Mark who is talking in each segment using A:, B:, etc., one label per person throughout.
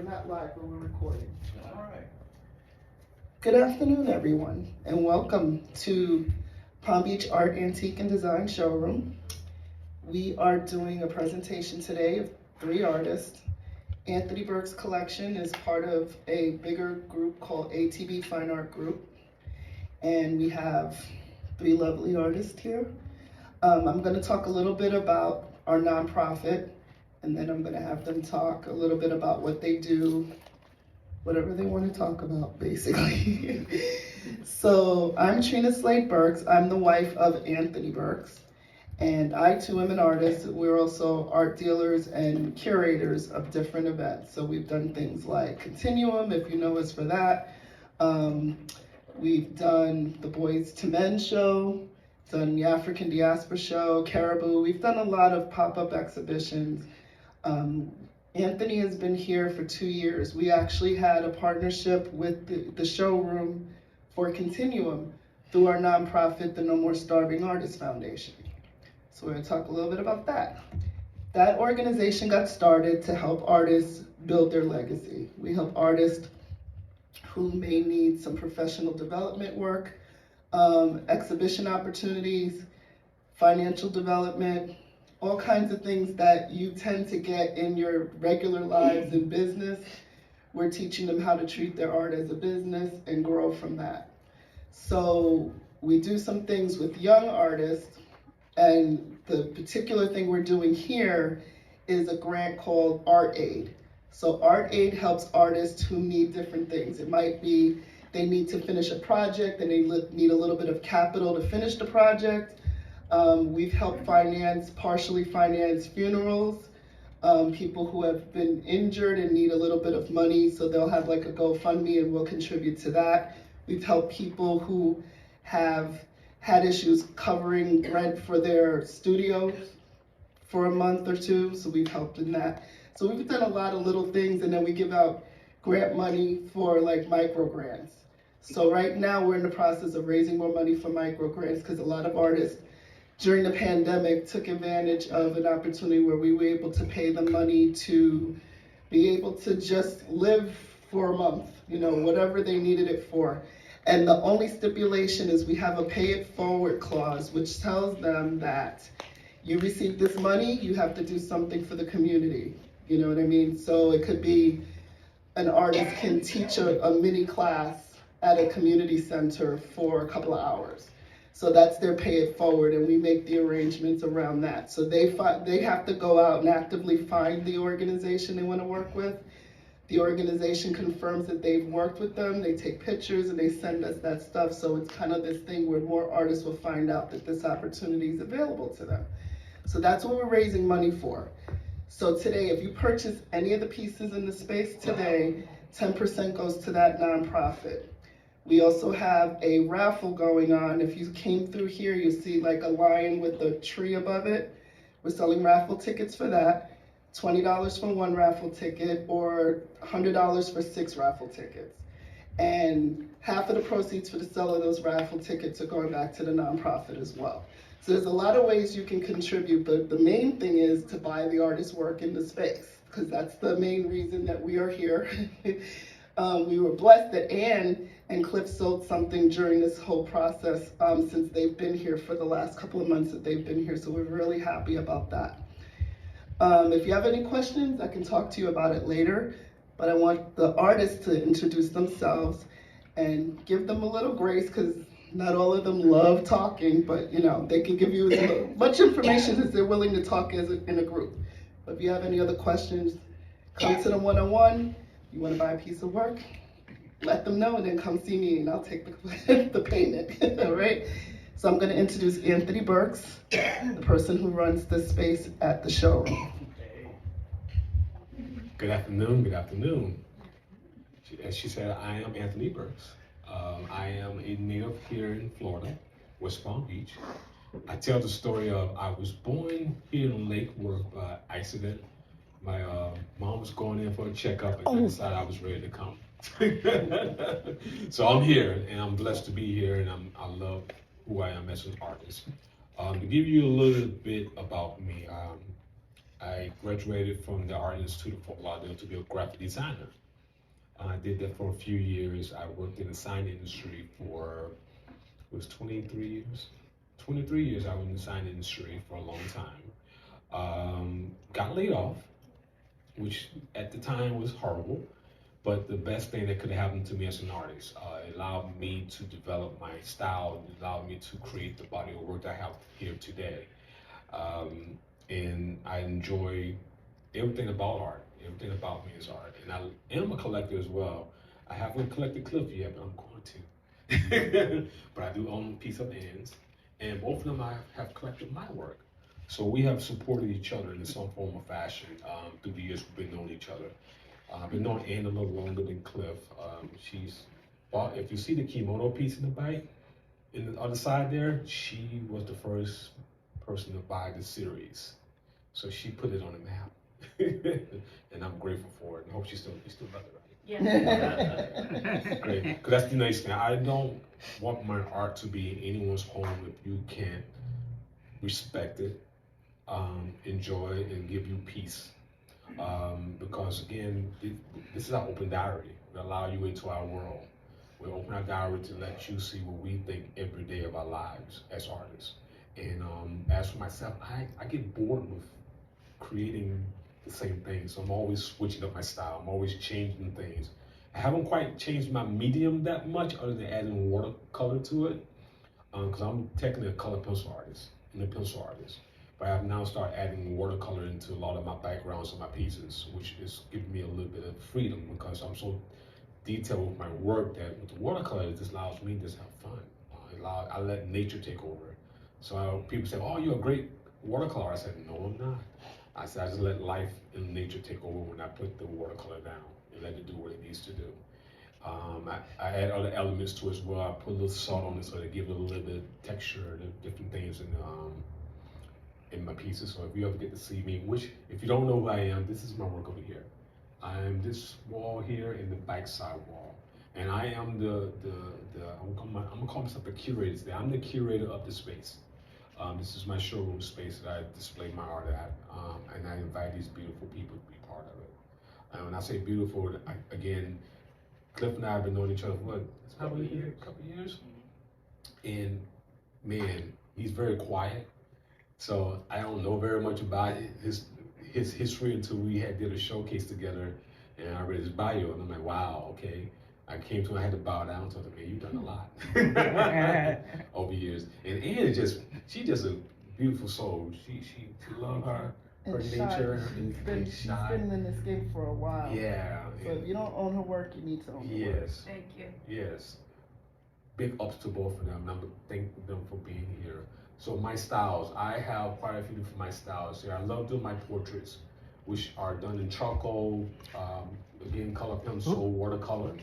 A: not live, but we're recording.
B: All right.
A: Good afternoon, everyone, and welcome to Palm Beach Art, Antique, and Design Showroom. We are doing a presentation today of 3 artists. Anthony Burks' collection is part of a bigger group called ATB Fine Art Group, and we have 3 lovely artists here. I'm going to talk a little bit about our nonprofit, and then I'm going to have them talk a little bit about what they do, whatever they want to talk about, basically. So I'm Trina Slade Burks. I'm the wife of Anthony Burks, and I too am an artist. We're also art dealers and curators of different events. So we've done things like Continuum, if you know us for that. We've done the Boys to Men show, done the African Diaspora show, Caribou. We've done a lot of pop-up exhibitions. Anthony has been here for 2 years. We actually had a partnership with the Showroom for Continuum through our nonprofit, the No More Starving Artists Foundation. So we're going to talk a little bit about that. That organization got started to help artists build their legacy. We help artists who may need some professional development work, exhibition opportunities, financial development, all kinds of things that you tend to get in your regular lives in business. We're teaching them how to treat their art as a business and grow from that. So we do some things with young artists, and the particular thing we're doing here is a grant called Art Aid. So Art Aid helps artists who need different things. It might be they need to finish a project and they need a little bit of capital to finish the project. We've helped partially finance funerals, people who have been injured and need a little bit of money, so they'll have like a GoFundMe and we'll contribute to that. We've helped people who have had issues covering rent for their studios for a month or 2, so we've helped in that. So we've done a lot of little things, and then we give out grant money for like micro grants. So right now we're in the process of raising more money for micro grants because a lot of artists during the pandemic took advantage of an opportunity where we were able to pay them money to be able to just live for a month, whatever they needed it for. And the only stipulation is we have a pay it forward clause, which tells them that you receive this money, you have to do something for the community. You know what I mean? So it could be an artist can teach a mini class at a community center for a couple of hours. So that's their pay it forward, and we make the arrangements around that. So they have to go out and actively find the organization they want to work with. The organization confirms that they've worked with them, they take pictures, and they send us that stuff. So it's kind of this thing where more artists will find out that this opportunity is available to them. So that's what we're raising money for. So today, if you purchase any of the pieces in the space today, 10% goes to that nonprofit. We also have a raffle going on. If you came through here, you see like a lion with a tree above it. We're selling raffle tickets for that. $20 for 1 raffle ticket or $100 for 6 raffle tickets. And half of the proceeds for the sale of those raffle tickets are going back to the nonprofit as well. So there's a lot of ways you can contribute, but the main thing is to buy the artist's work in the space, because that's the main reason that we are here. We were blessed that Anne and Cliff sold something during this whole process since they've been here for the last couple of months that they've been here, so we're really happy about that. If you have any questions, I can talk to you about it later, but I want the artists to introduce themselves and give them a little grace, because not all of them love talking, but they can give you as much information as they're willing to talk in a group. But if you have any other questions, come to them one-on-one. You want to buy a piece of work, let them know, and then come see me, and I'll take the payment. All right? So I'm going to introduce Anthony Burks, the person who runs this space at the showroom.
B: Good afternoon, good afternoon. As she said, I am Anthony Burks. I am a native here in Florida, West Palm Beach. I tell the story of I was born here in Lake Worth by accident. My mom was going in for a checkup and I decided I was ready to come. So I'm here and I'm blessed to be here, and I love who I am as an artist. To give you a little bit about me, I graduated from the Art Institute of Fort Lauderdale to be a graphic designer. I did that for a few years. I worked in the sign industry for, it was 23 years. 23 years I was in the sign industry for a long time. Got laid off, which at the time was horrible, but the best thing that could have happened to me as an artist. It allowed me to develop my style, it allowed me to create the body of work that I have here today. And I enjoy everything about art. Everything about me is art. And I am a collector as well. I haven't collected Clifton yet, but I'm going to. But I do own a piece of ends. And both of them I have collected my work. So we have supported each other in some form or fashion through the years we've been knowing each other. I've been knowing Anne a little longer than Cliff. She's bought, if you see the kimono piece in the back, in the other side there, she was the first person to buy the series. So she put it on the map. And I'm grateful for it. I hope you still love it, right?
C: Yeah.
B: Great. Because that's the nice thing. I don't want my art to be in anyone's home if you can't respect it, enjoy it, and give you peace. Because again, this is our open diary. We allow you into our world. We open our diary to let you see what we think every day of our lives as artists. And as for myself, I get bored with creating the same thing. So I'm always switching up my style. I'm always changing things. I haven't quite changed my medium that much other than adding watercolor to it. Because I'm technically a color pencil artist and a pencil artist. But I've now started adding watercolor into a lot of my backgrounds and my pieces, which is giving me a little bit of freedom because I'm so detailed with my work that with the watercolor, it just allows me to just have fun. I let nature take over. So people say, oh, you're a great watercolor. I said, no, I'm not. I said, I just let life and nature take over when I put the watercolor down and let it do what it needs to do. I add other elements to it as well. I put a little salt on it so to give it a little bit of texture, different things in my pieces. So if you ever get to see me, which if you don't know who I am, this is my work over here. I am this wall here and the backside wall. And I am I'm gonna call myself the curator today. I'm the curator of the space. This is my showroom space that I display my art at, and I invite these beautiful people to be part of it. And when I say beautiful, again, Cliff and I have been knowing each other for what? A couple years. And man, he's very quiet. So I don't know very much about his history until we did a showcase together, and I read his bio, and I'm like, wow, okay. I came to him, I had to bow down to him, man, you've done a lot over years. And Anne is she's just a beautiful soul. She loves her nature.
A: She's been in this game for a while.
B: Yeah.
A: So if you don't own her work, you need to own her work.
B: Yes.
C: Thank you.
B: Yes. Big ups to both of them, and I'm thank them for being here. So my styles, I have quite a few for my styles here. I love doing my portraits, which are done in charcoal, again, color pencil, watercolor.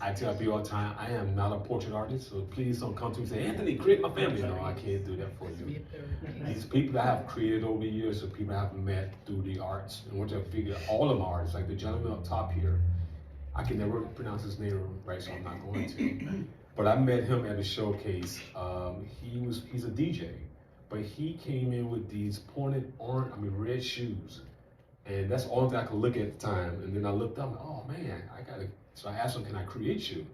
B: I tell people all the time, I am not a portrait artist, so please don't come to me and say, Anthony, create my family. No, I can't do that for you. These people that I have created over the years are people I have met through the arts, and once I figure all of my artists, like the gentleman up top here, I can never pronounce his name right, so I'm not going to. But I met him at a showcase. He's a DJ, but he came in with these pointed red shoes. And that's all that I could look at the time. And then I looked up, oh man, so I asked him, can I create you?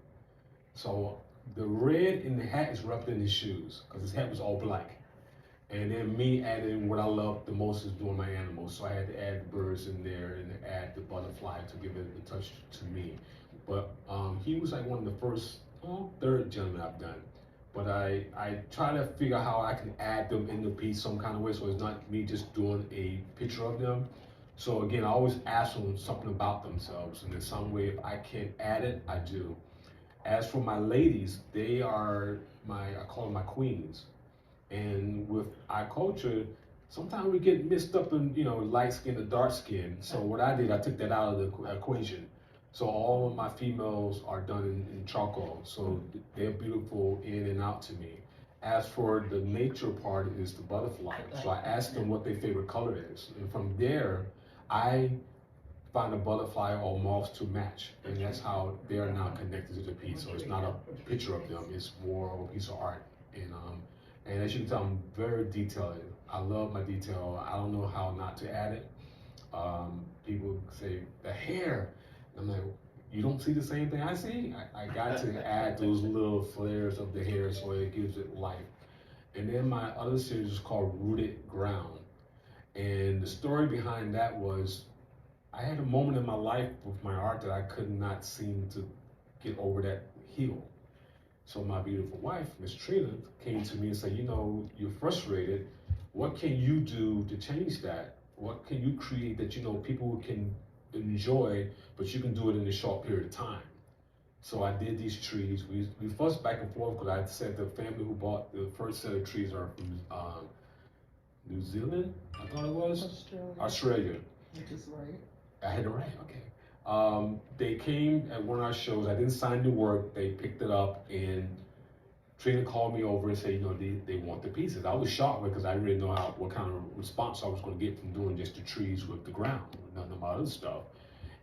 B: So the red in the hat is representing his shoes, because his hat was all black. And then me adding what I love the most is doing my animals. So I had to add the birds in there and add the butterfly to give it a touch to me. But he was like one of the first, third gentleman I've done. But I try to figure out how I can add them in the piece some kind of way, so it's not me just doing a picture of them. So again, I always ask them something about themselves, and in some way, if I can add it, I do. As for my ladies, they are I call them my queens. And with our culture, sometimes we get mixed up in, light skin and dark skin. So what I did, I took that out of the equation. So all of my females are done in charcoal. So they're beautiful in and out to me. As for the nature part is the butterfly. So I asked them what their favorite color is. And from there, I find a butterfly or moths to match. And that's how they are now connected to the piece. So it's not a picture of them, it's more of a piece of art. And as you can tell, I'm very detailed I love my detail. I don't know how not to add it. People say the hair. I'm like, you don't see the same thing I see. I got to add those little flares of the hair so it gives it life. And then my other series is called Rooted Ground. And the story behind that was I had a moment in my life with my art that I could not seem to get over that hill. So my beautiful wife, Miss Trina, came to me and said, you know, you're frustrated. What can you do to change that? What can you create that you know people can enjoy, but you can do it in a short period of time? So I did these trees. We fussed back and forth because I said the family who bought the first set of trees are from New Zealand, I thought it was. Australia.
A: Which is right.
B: I had it right, okay. They came at one of our shows. I didn't sign the work. They picked it up, and Trina called me over and said, you know, they want the pieces. I was shocked because I didn't know what kind of response I was going to get from doing just the trees with the ground, none of my other stuff.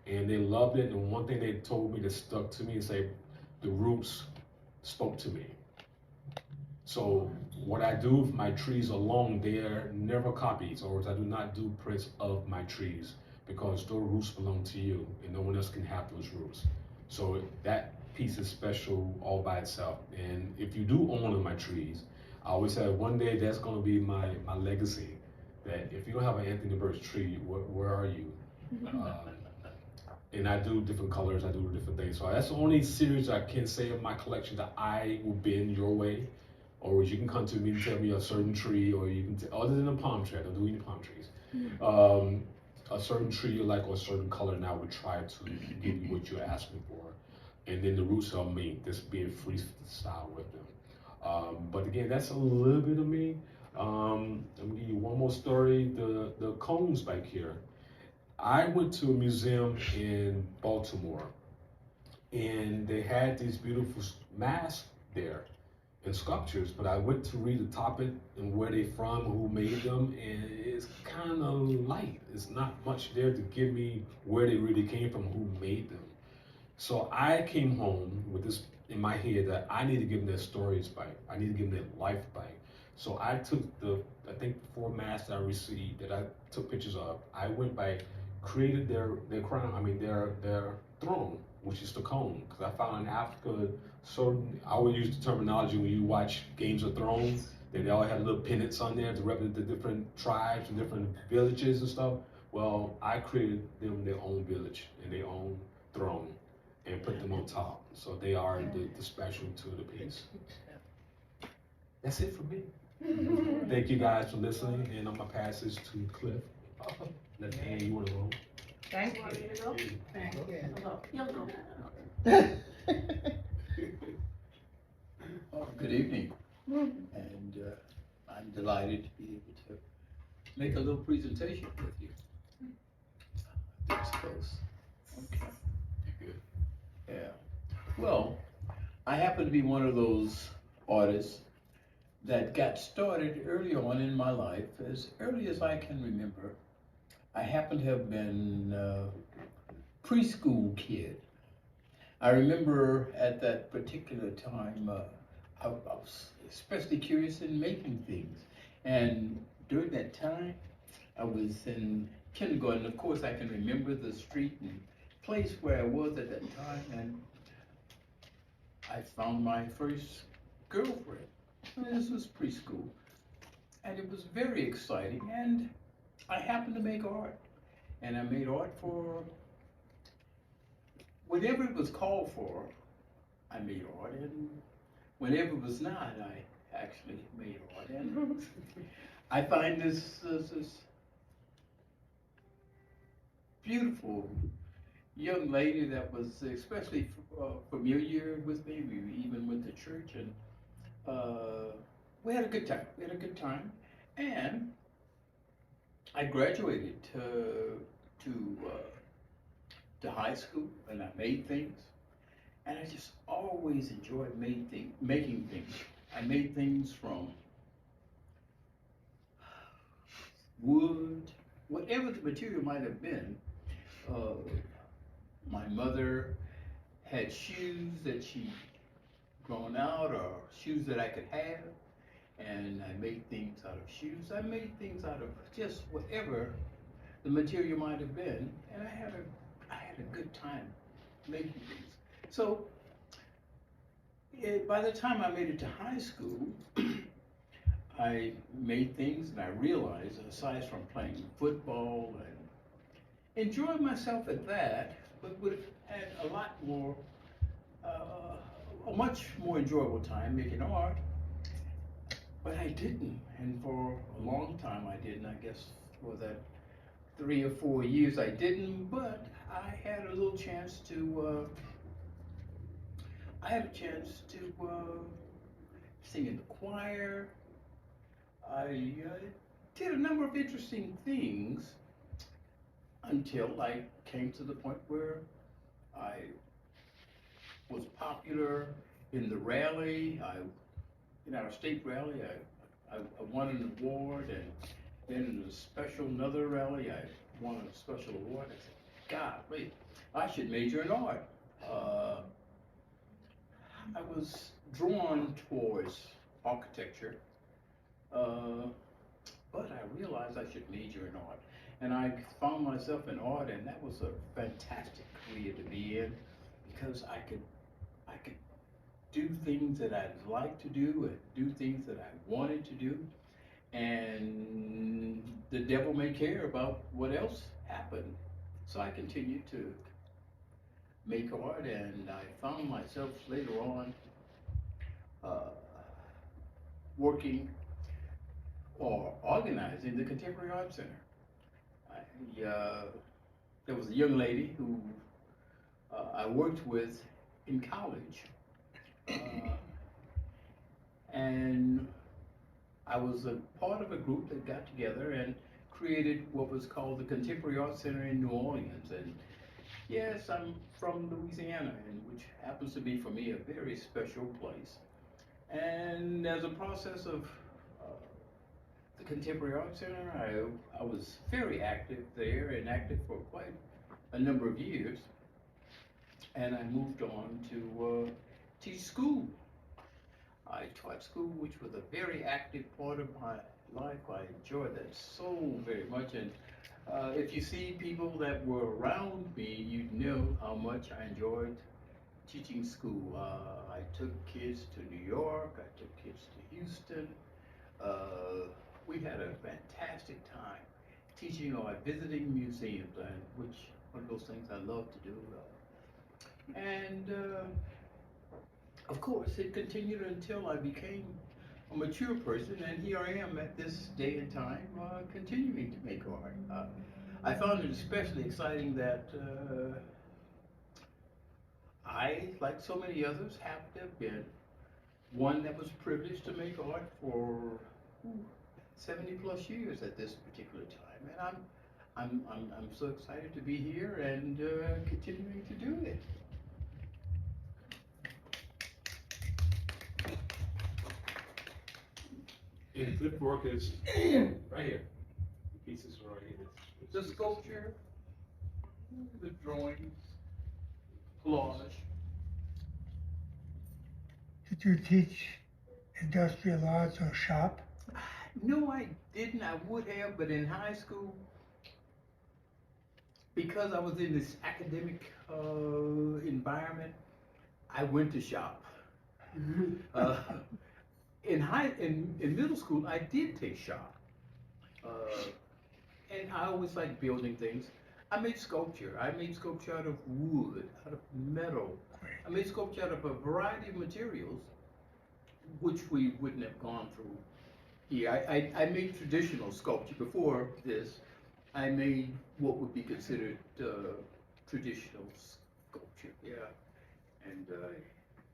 B: And they loved it. And one thing they told me that stuck to me is say, the roots spoke to me. So what I do with my trees alone, they are never copies, or I do not do prints of my trees because those roots belong to you and no one else can have those roots. So that piece is special all by itself. And if you do own one of my trees, I always say one day that's going to be my legacy. That if you don't have an Anthony Burks tree, where are you? And I do different colors, I do different things. So that's the only series I can say of my collection that I will bend your way. Or you can come to me and tell me a certain tree, or you can, other than a palm tree, I don't do any palm trees. A certain tree you like or a certain color, and I would try to give you what you're asking for. And then the roots are me, just being freestyle with them. But again, that's a little bit of me. I'm gonna give you one more story. The cones back here. I went to a museum in Baltimore, and they had these beautiful masks there and sculptures, but I went to read the topic and where they from, who made them, and it's kind of light. It's not much there to give me where they really came from, who made them. So I came home with this in my head that I need to give them their stories back. I need to give them their life back. So I took I think the 4 masks I received that I took pictures of, I went back, created their crown, their throne, which is the cone, because I found in Africa, so I would use the terminology when you watch Games of Thrones, that they all had little pennants on there to represent the different tribes and different villages and stuff. Well, I created them their own village and their own throne and put them on top. So they are the special to the piece. That's it for me. Thank you guys for listening, and I'm gonna pass this to Cliff. Let Ann, you wanna go?
D: Thank you.
A: Thank
C: Good evening, and I'm delighted to be able to make a little presentation with you. That's close. Okay.
B: Good.
C: Yeah. Well, I happen to be one of those artists that got started early on in my life, as early as I can remember. I happen to have been a preschool kid. I remember at that particular time, I was especially curious in making things. And during that time, I was in kindergarten. Of course, I can remember the street and place where I was at that time, and I found my first girlfriend. And this was preschool. And it was very exciting, and I happened to make art. And I made art for whatever it was called for. I made art, and whenever it was not, I actually made art. And I find this beautiful young lady that was especially familiar with me. We even went to church, and we had a good time. We had a good time, and I graduated to high school, and I made things, and I just always enjoyed making things. I made things from wood, whatever the material might have been. My mother had shoes that she'd grown out, or shoes that I could have, and I made things out of shoes. I made things out of just whatever the material might have been, and I had a good time making things. So by the time I made it to high school, I made things and I realized, aside from playing football and enjoyed myself at that, but would have had a lot more, a much more enjoyable time making art. But I didn't, and for a long time I didn't. I guess for that 3 or 4 years I didn't, but I had a little chance to, I had a chance to sing in the choir. I did a number of interesting things until I came to the point where I was popular in the rally. In our state rally, I won an award, and then in another rally, I won a special award. I said, God, wait, I should major in art. I was drawn towards architecture, but I realized I should major in art. And I found myself in art, and that was a fantastic career to be in, because I could do things that I'd like to do and do things that I wanted to do. And the devil may care about what else happened. So I continued to make art, and I found myself later on working or organizing the Contemporary Art Center. There was a young lady who I worked with in college. And I was a part of a group that got together and created what was called the Contemporary Art Center in New Orleans. And yes, I'm from Louisiana, and which happens to be for me a very special place. And as a process of the Contemporary Art Center, I was very active there, and active for quite a number of years. And I moved on to teach school. I taught school, which was a very active part of my life. I enjoyed that so very much. And if you see people that were around me, you'd know how much I enjoyed teaching school. I took kids to New York. I took kids to Houston. We had a fantastic time teaching or visiting museums, and which one of those things I love to do. And of course, it continued until I became a mature person, and here I am at this day and time, continuing to make art. I found it especially exciting that I, like so many others, have to have been one that was privileged to make art for 70 plus years at this particular time, and I'm so excited to be here and continuing to do it.
B: And flip work is right here. The pieces are right here.
C: The sculpture, the drawings, collage.
D: Did you teach industrial arts or shop?
C: No, I didn't. I would have, but in high school, because I was in this academic environment, I went to shop. In middle school, I did take shop, and I always liked building things. I made sculpture. I made sculpture out of wood, out of metal. I made sculpture out of a variety of materials, which we wouldn't have gone through here. I made traditional sculpture before this. I made what would be considered traditional sculpture. Yeah, and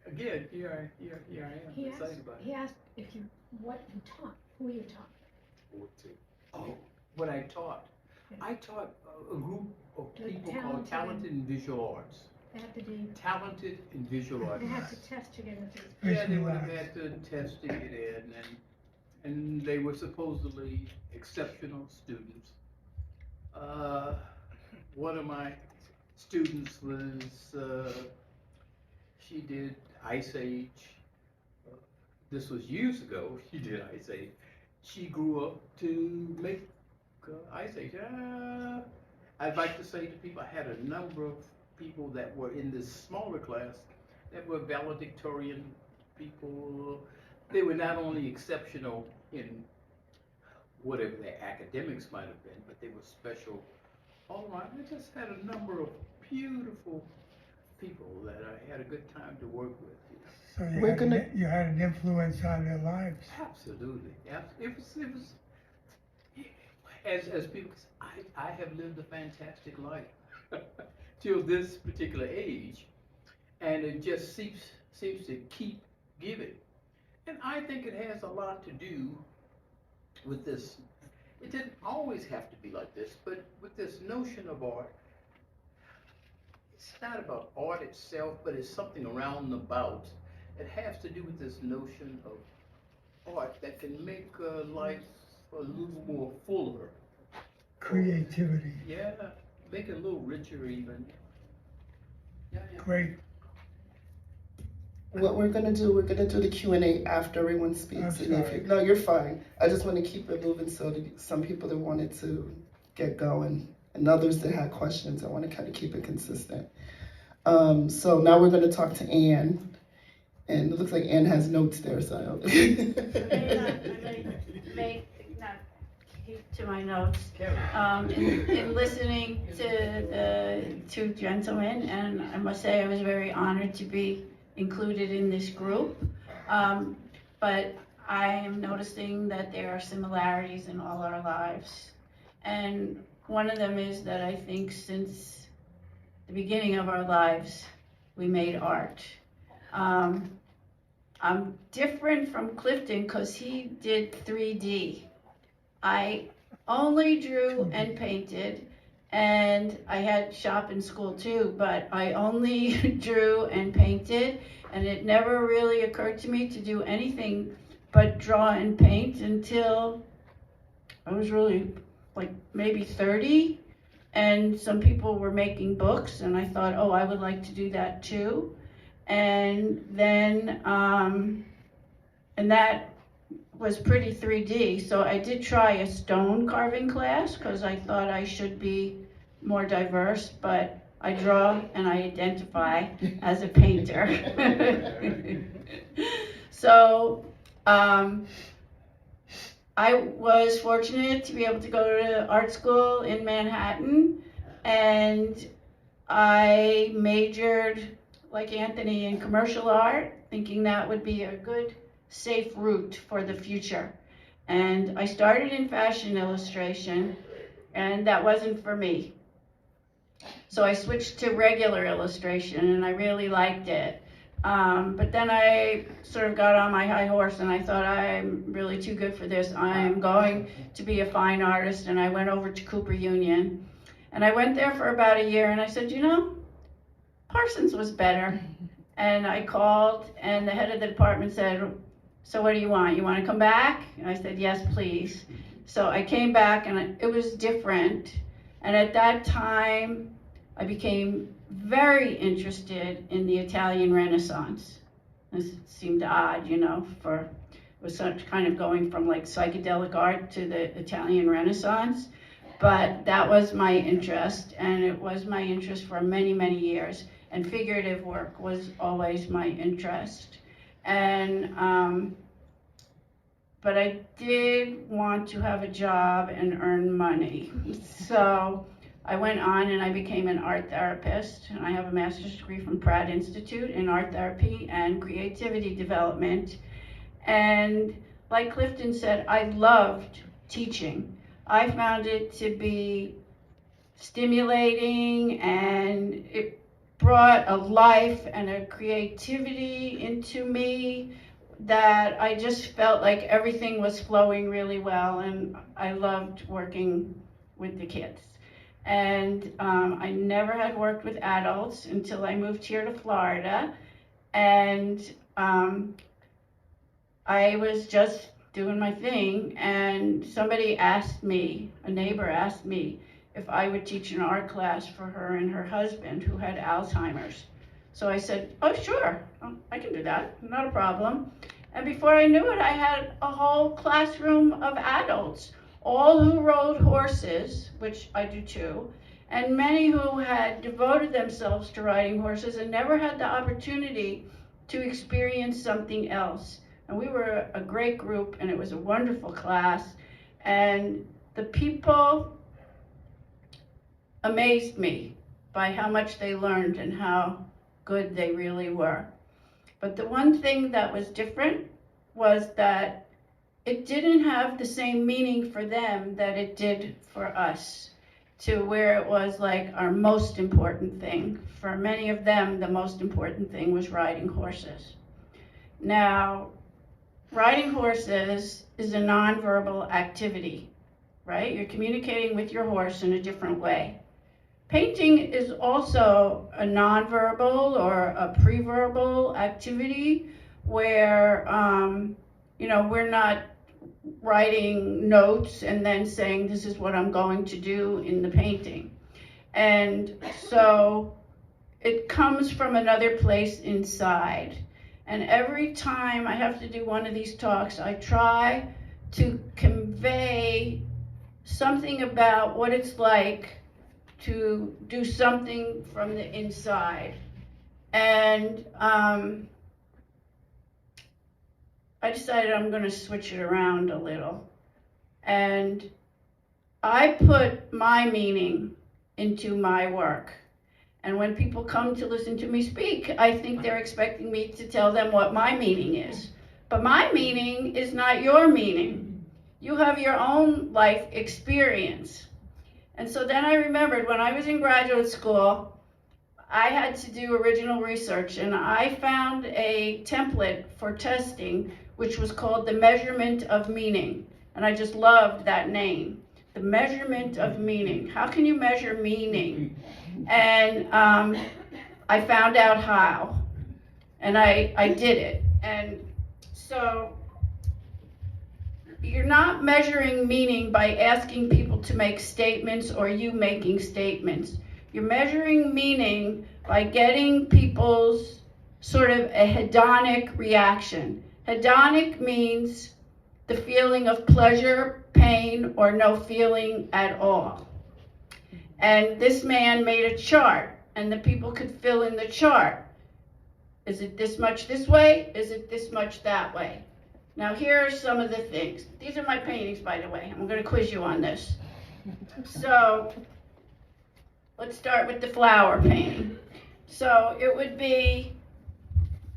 C: again, here I am. Excited about it.
E: He asked if you, what you taught, who you taught.
C: Oh, what I taught. I taught a group of
E: Like
C: people called Talented in Visual Arts.
E: They had to be,
C: Talented in Visual Arts.
E: they had to test to get into.
C: Yeah, they
D: Visual
C: would have
D: arts.
C: had to test to get in, and they were supposedly exceptional students. One of my students was, she did Ice Age, this was years ago, she did Ice Age. She grew up to make Ice Age. I'd like to say to people, I had a number of people that were in this smaller class that were valedictorian people. They were not only exceptional in whatever their academics might have been, but they were special all around. I just had a number of beautiful people that I had a good time to work with.
D: So
A: We're
D: you had an influence on their lives.
C: Absolutely. It was as people say, I have lived a fantastic life till this particular age, and it just seems to keep giving. And I think it has a lot to do with this. It didn't always have to be like this, but with this notion of art, it's not about art itself, but it's something around and about. It has to do with this notion of art that can make life a little more fuller.
D: Creativity.
C: Yeah, make it a little richer even. Yeah.
D: Great.
A: What we're gonna do the Q&A after everyone speaks.
D: I'm
A: And
D: sorry.
A: no, you're fine. I just want to keep it moving so that some people that wanted to get going and others that had questions, I want to kind of keep it consistent. So now we're gonna talk to Ann. And it looks like Ann has notes there, so.
F: I may not keep to my notes. In listening to the two gentlemen, and I must say I was very honored to be included in this group. But I am noticing that there are similarities in all our lives. And one of them is that I think since the beginning of our lives, we made art. I'm different from Clifton because he did 3D. I only drew and painted, and I had shop in school too, but I only drew and painted, and it never really occurred to me to do anything but draw and paint until I was really like maybe 30, and some people were making books, and I thought, oh, I would like to do that too. And then, and that was pretty 3D. So I did try a stone carving class because I thought I should be more diverse, but I draw and I identify as a painter. So I was fortunate to be able to go to art school in Manhattan, and I majored like Anthony in commercial art, thinking that would be a good, safe route for the future. And I started in fashion illustration, and that wasn't for me. So I switched to regular illustration, and I really liked it. But then I sort of got on my high horse, and I thought, I'm really too good for this. I'm going to be a fine artist, and I went over to Cooper Union. And I went there for about a year, and I said, you know, Parsons was better. And I called, and the head of the department said, so what do you want? You want to come back? And I said, yes, please. So I came back, and it was different. And at that time, I became very interested in the Italian Renaissance. This seemed odd, you know, it was such kind of going from like psychedelic art to the Italian Renaissance. But that was my interest, and it was my interest for many, many years. And figurative work was always my interest. And, but I did want to have a job and earn money. So I went on and I became an art therapist, and I have a master's degree from Pratt Institute in art therapy and creativity development. And like Clifton said, I loved teaching. I found it to be stimulating, and it brought a life and a creativity into me that I just felt like everything was flowing really well, and I loved working with the kids. And I never had worked with adults until I moved here to Florida, and I was just doing my thing, and somebody asked me, a neighbor asked me, if I would teach an art class for her and her husband who had Alzheimer's. So I said, oh, sure, I can do that, not a problem. And before I knew it, I had a whole classroom of adults, all who rode horses, which I do too, and many who had devoted themselves to riding horses and never had the opportunity to experience something else. And we were a great group, and it was a wonderful class. And the people amazed me by how much they learned and how good they really were. But the one thing that was different was that it didn't have the same meaning for them that it did for us, to where it was like our most important thing. For many of them, the most important thing was riding horses. Now, riding horses is a nonverbal activity, right? You're communicating with your horse in a different way. Painting is also a nonverbal or a preverbal activity where, we're not writing notes and then saying this is what I'm going to do in the painting. And so it comes from another place inside. And every time I have to do one of these talks, I try to convey something about what it's like to do something from the inside. And I decided I'm going to switch it around a little. And I put my meaning into my work. And when people come to listen to me speak, I think they're expecting me to tell them what my meaning is. But my meaning is not your meaning. You have your own life experience. And so then I remembered when I was in graduate school, I had to do original research, and I found a template for testing which was called the measurement of meaning. And I just loved that name, the measurement of meaning. How can you measure meaning? And I found out how, and I did it. And so you're not measuring meaning by asking people to make statements or you making statements. You're measuring meaning by getting people's sort of a hedonic reaction. Hedonic means the feeling of pleasure, pain, or no feeling at all. And this man made a chart, and the people could fill in the chart. Is it this much this way? Is it this much that way? Now here are some of the things. These are my paintings, by the way. I'm going to quiz you on this. So let's start with the flower painting. So it would be,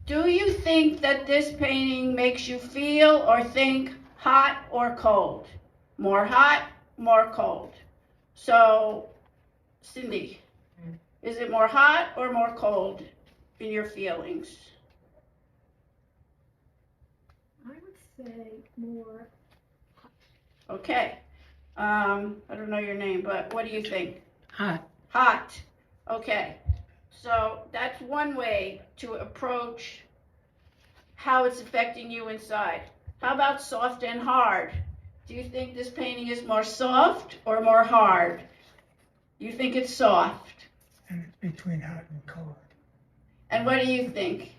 F: do you think that this painting makes you feel or think hot or cold? More hot, more cold. So, Cindy, is it more hot or more cold in your feelings?
E: I would say more.
F: Okay. I don't know your name, but what do you think?
G: Hot.
F: Hot. Okay. So that's one way to approach how it's affecting you inside. How about soft and hard? Do you think this painting is more soft or more hard? You think it's soft.
D: And it's between hot and cold.
F: And what do you think?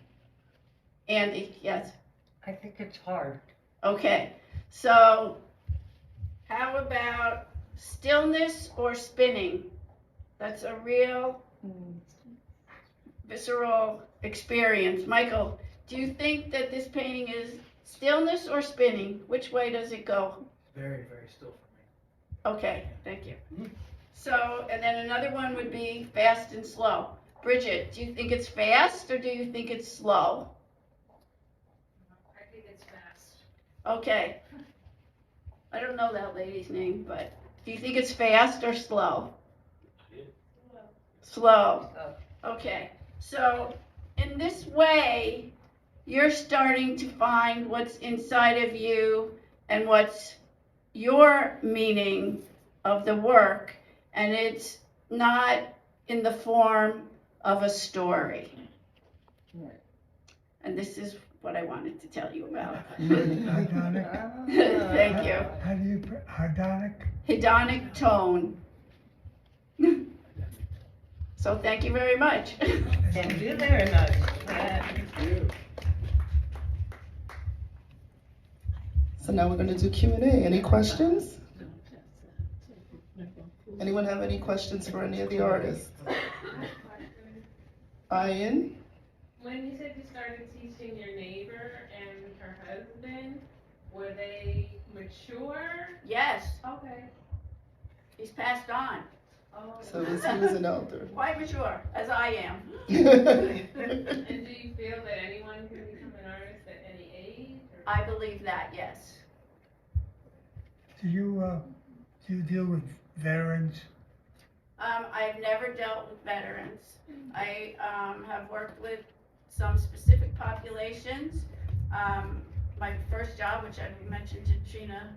F: Andy, yes?
G: I think it's hard.
F: Okay. So how about stillness or spinning? That's a real visceral experience. Michael, do you think that this painting is stillness or spinning? Which way does it go?
H: Very, very still for me.
F: Okay, thank you. So, and then another one would be fast and slow. Bridget, do you think it's fast or do you think it's slow?
I: I think it's fast.
F: Okay. I don't know that lady's name, but do you think it's fast or slow? Slow. Okay. So, in this way, you're starting to find what's inside of you and what's your meaning of the work, and it's not in the form of a story. And this is what I wanted to tell you about.
D: Hedonic.
F: Thank you.
D: How do you, hedonic?
F: Hedonic tone. So thank you very much.
G: Thank you very much.
A: So now we're gonna do Q&A. Any questions? Anyone have any questions for any of the artists? Ian?
I: When you said you started teaching your neighbor and her husband, were they mature?
F: Yes,
I: Okay.
F: he's passed on.
I: Oh.
A: So he was an elder.
F: Quite mature, as I am.
I: And do you feel that anyone can become an artist at any age? Or?
F: I believe that, yes.
D: Do you deal with veterans?
F: I've never dealt with veterans. I have worked with some specific populations. My first job, which I mentioned to Trina,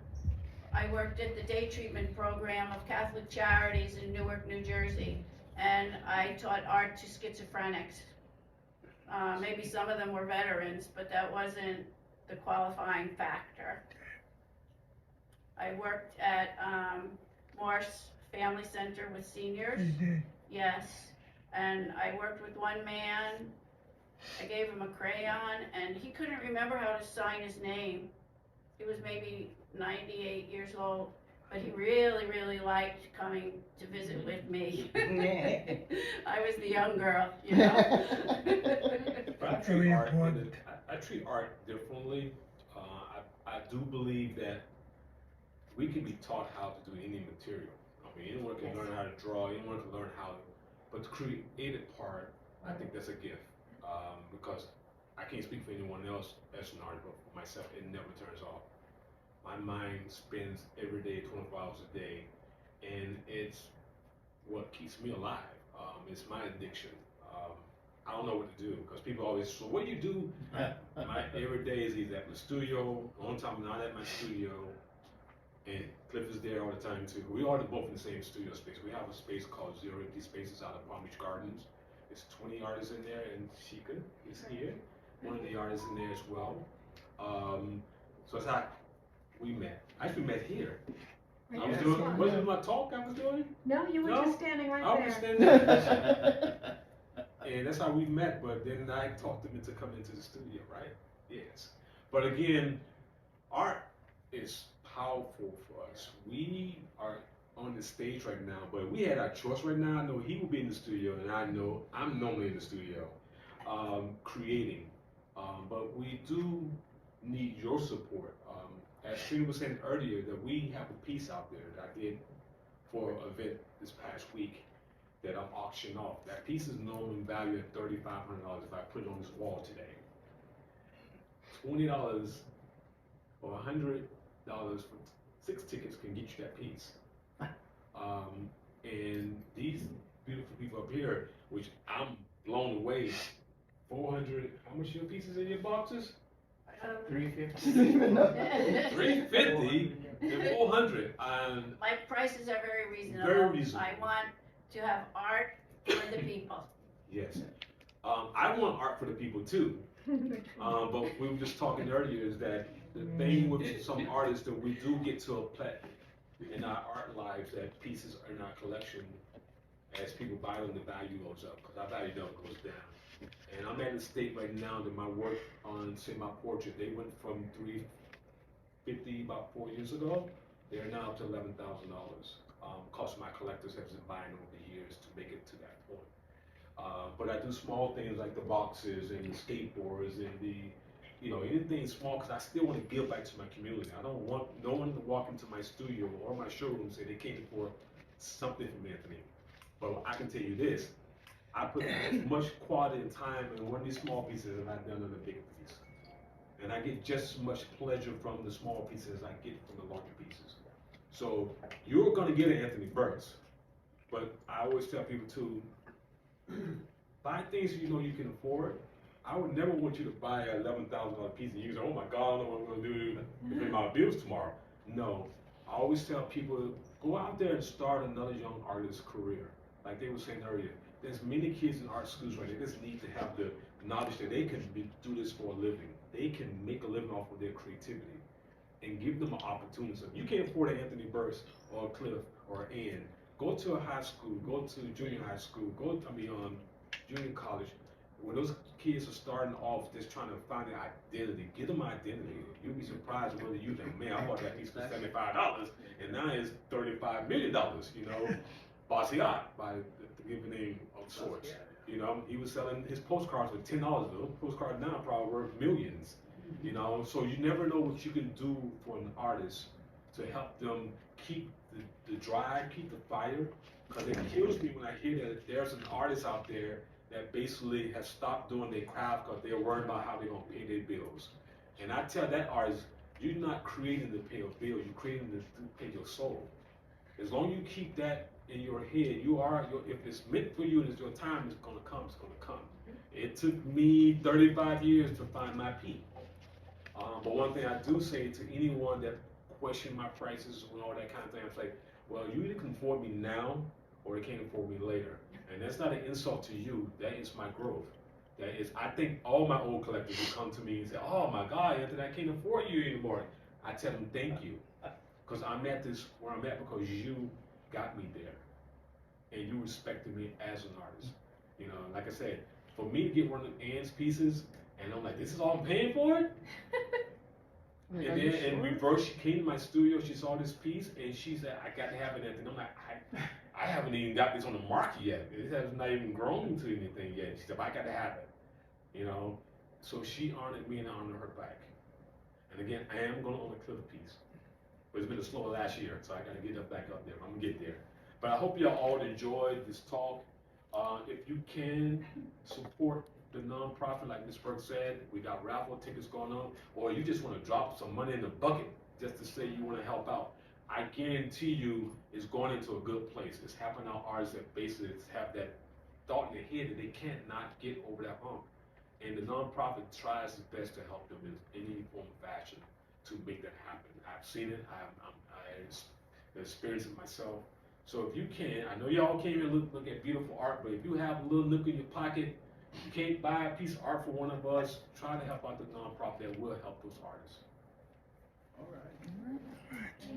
F: I worked at the day treatment program of Catholic Charities in Newark, New Jersey, and I taught art to schizophrenics. Maybe some of them were veterans, but that wasn't the qualifying factor. I worked at Morse Family Center with seniors.
D: You did.
F: Yes, and I worked with one man. I gave him a crayon, and he couldn't remember how to sign his name. He was maybe 98 years old, but he really, really liked coming to visit with me. I was the young girl, you know.
B: But I treat art differently. I do believe that we can be taught how to do any material. I mean, anyone can learn how to draw, anyone can learn how to, but the creative part, I think that's a gift. Because I can't speak for anyone else as an artist, but for myself, it never turns off. My mind spins every day, 24 hours a day, and it's what keeps me alive. It's my addiction. I don't know what to do, because people always, so what do you do? My every day is either at the studio, on time I'm not at my studio, and Cliff is there all the time too. We are both in the same studio space. We have a space called Zero Empty Spaces out of Palm Beach Gardens. There's 20 artists in there, and Sheikah is here, one of the artists in there as well. So it's how we met. Actually met here. I was doing, was it my talk I was doing?
E: No, you were just standing right
B: I
E: there.
B: was standing there. And that's how we met, but then I talked him into coming into the studio, right? Yes. But again, art is powerful for us. We are on the stage right now, but we had our choice right now. I know he will be in the studio, and I know I'm normally in the studio creating. But we do need your support. As Trina was saying earlier, that we have a piece out there that I did for an event this past week that I'm auctioning off. That piece is normally valued at $3,500 if I put it on this wall today. $20 or $100 for 6 tickets can get you that piece. And these beautiful people up here, which I'm blown away, 400, how much your pieces in your boxes?
C: 350.
B: 350 and 400.
F: My prices are very reasonable.
B: Very reasonable.
F: I want to have art for the people.
B: Yes. I want art for the people too. But we were just talking earlier is that the thing with some artists that we do get to a place in our art lives that pieces in our collection, as people buy them, the value goes up, because our value never goes down. And I'm at a state right now that my work on, say, my portrait, they went from $350 about 4 years ago. They're now up to $11,000. Because my collectors have been buying over the years to make it to that point. But I do small things like the boxes and the skateboards and the, you know, anything small, because I still want to give back to my community. I don't want no one to walk into my studio or my showroom and say they came for something from Anthony. But I can tell you this, I put as much quality and time in one of these small pieces as I've done in the big piece. And I get just as much pleasure from the small pieces as I get from the larger pieces. So you're gonna get an Anthony Burks, but I always tell people to buy things you know you can afford. I would never want you to buy an $11,000 piece and you say, oh my God, I don't know what I'm gonna do to pay my bills tomorrow. No, I always tell people, go out there and start another young artist's career. Like they were saying earlier, there's many kids in art schools right now, they just need to have the knowledge that they can do this for a living. They can make a living off of their creativity and give them an opportunity. So if you can't afford an Anthony Burks or a Cliff or an Ann, go to a high school, go to junior high school, junior college, when those kids are starting off just trying to find their identity, give them identity. You'll be surprised when you think, man, I bought that piece for $75 and now it's $35 million, you know. Bassiat, by the given name of sorts. You know, he was selling his postcards for $10. Those postcards now probably worth millions. You know, so you never know what you can do for an artist to help them keep the drive, keep the fire. Because it kills me when I hear that there's an artist out there that basically has stopped doing their craft because they're worried about how they're gonna pay their bills. And I tell that artist, you're not creating to pay a bill, you're creating to pay your soul. As long as you keep that in your head, if it's meant for you and it's your time, it's gonna come, it's gonna come. It took me 35 years to find my peak. But one thing I do say to anyone that question my prices and all that kind of thing, I'm like, well, you either can afford me now or you can't afford me later. And that's not an insult to you, that is my growth. That is, I think all my old collectors will come to me and say, oh my God, Anthony, I can't afford you anymore. I tell them, thank you. Because I'm at this where I'm at because you got me there. And you respected me as an artist. You know, like I said, for me to get one of Ann's pieces, and I'm like, this is all I'm paying for it? And then in reverse, she came to my studio, she saw this piece, and she said, I got to have it. And I'm like, I haven't even got this on the market yet. It has not even grown to anything yet. She said, I got to have it. You know, so she honored me and I honored her back. And again, I am going to own a Clifton piece. But it's been a slow last year, so I got to get that back up there. I'm going to get there. But I hope you all enjoyed this talk. If you can support the nonprofit, like Ms. Burks said, we got raffle tickets going on, or you just want to drop some money in the bucket just to say you want to help out, I guarantee you it's going into a good place. It's helping out artists that basically have that thought in their head that they can't not get over that hump. And the nonprofit tries its best to help them in any form of fashion to make that happen. I've seen it, I experienced it myself. So if you can, I know y'all came here look at beautiful art, but if you have a little nickel in your pocket, you can't buy a piece of art for one of us, try to help out the nonprofit that will help those artists.
C: All right.